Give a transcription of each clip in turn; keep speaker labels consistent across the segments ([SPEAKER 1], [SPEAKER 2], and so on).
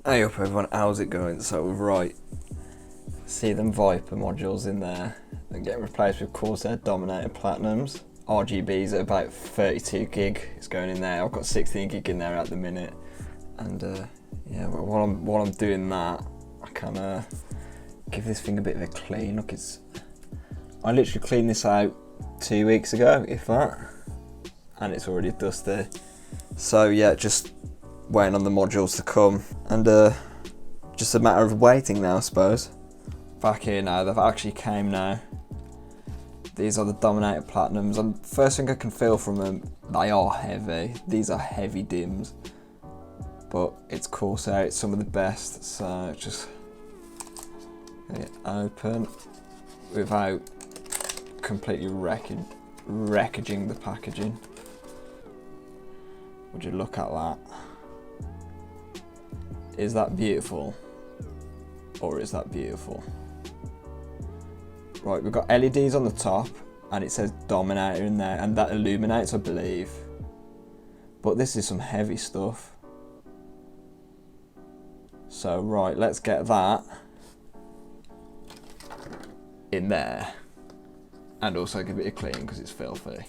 [SPEAKER 1] Hey up everyone, how's it going? So right, see them Viper modules in there. They're getting replaced with Corsair Dominator Platinums. RGBs at about 32 gig is going in there. I've got 16 gig in there at the minute. And yeah, while I'm doing that, I can give this thing a bit of a clean. Look, I literally cleaned this out 2 weeks ago, if that, and it's already dusty. So yeah, just waiting on the modules to come, and just a matter of waiting now, I suppose. Back here now, they've actually came now. These are the Dominator Platinums, and first thing I can feel from them, they are heavy. These are heavy dims, but it's Corsair, it's some of the best, so just get it open without completely wreckaging the packaging. Would you look at that? Is that beautiful? Or is that beautiful? Right, we've got LEDs on the top and it says Dominator in there, and that illuminates, I believe. But this is some heavy stuff. So right, let's get that in there. And also give it a clean because it's filthy.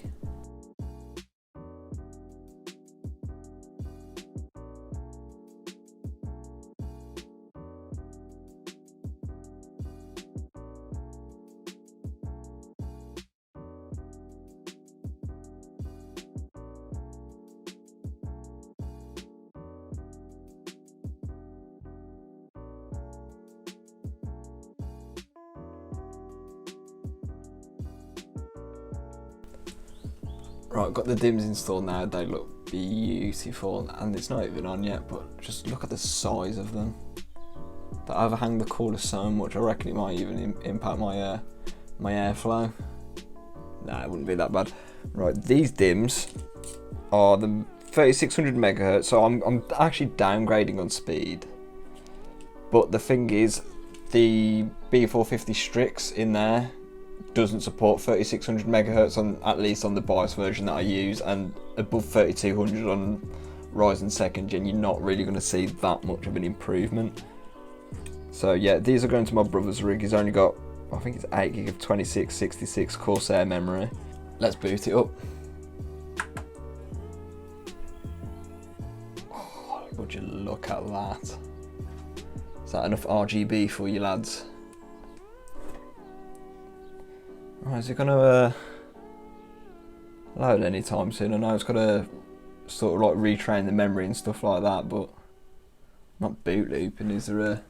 [SPEAKER 1] Right, got the dims installed now, they look beautiful, and it's not even on yet, but just look at the size of them. They overhang the cooler so much, I reckon it might even impact my my airflow. Nah, it wouldn't be that bad. Right, these dims are the 3600 megahertz, so I'm actually downgrading on speed. But the thing is, the B450 Strix in there doesn't support 3600 megahertz on, at least on the BIOS version that I use, and above 3200 on Ryzen 2nd gen, you're not really going to see that much of an improvement. So yeah, these are going to my brother's rig. He's only got, I think it's 8 gig of 2666 Corsair memory. Let's boot it up. Oh, would you look at that? Is that enough RGB for you lads? Right, is it going to load anytime soon? I know it's got to sort of like retrain the memory and stuff like that, but not boot looping, is there a...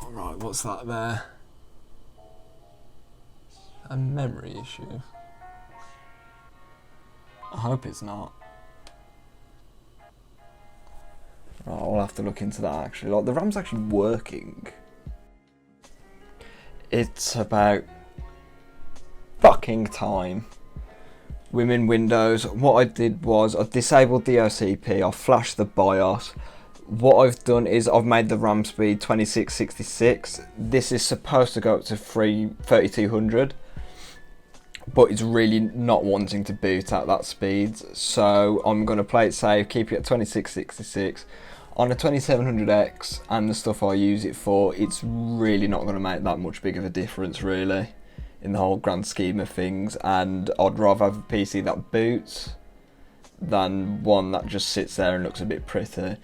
[SPEAKER 1] Alright, what's that there? A memory issue? I hope it's not. Right, I'll have to look into that actually. Like, the RAM's actually working. It's about fucking time. We're in Windows. What I did was I disabled the OCP, I flashed the BIOS. What I've done is I've made the RAM speed 2666. This is supposed to go up to 3200, but it's really not wanting to boot at that speed, so I'm going to play it safe, keep it at 2666. On a 2700X and the stuff I use it for, it's really not going to make that much big of a difference really in the whole grand scheme of things, and I'd rather have a PC that boots than one that just sits there and looks a bit pretty.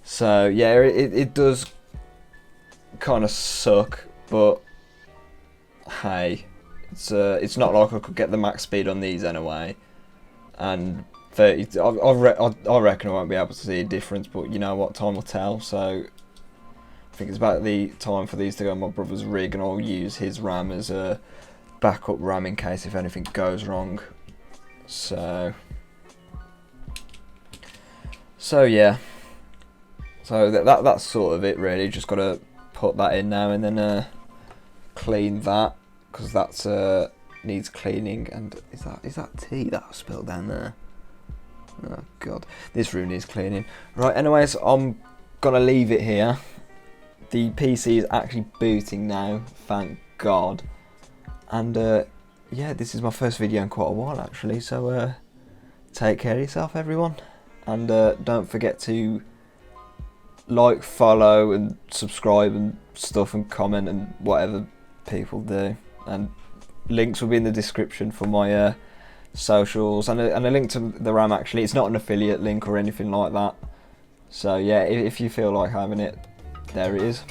[SPEAKER 1] So yeah, it does kind of suck, but hey, it's not like I could get the max speed on these anyway, and 30, I reckon I won't be able to see a difference, but you know what, time will tell. So I think it's about the time for these to go on my brother's rig, and I'll use his RAM as a backup RAM in case if anything goes wrong. So yeah, so that's sort of it really. Just got to put that in now and then clean that, because that's needs cleaning. And is that tea that I spilled down there? Oh god, this room needs cleaning. Right, anyways, I'm gonna leave it here. The PC is actually booting now, thank god. And yeah, this is my first video in quite a while actually, so take care of yourself everyone, and don't forget to like, follow and subscribe and stuff, and comment and whatever people do. And links will be in the description for my socials, and a link to the RAM. Actually, it's not an affiliate link or anything like that. So yeah, if you feel like having it, there it is.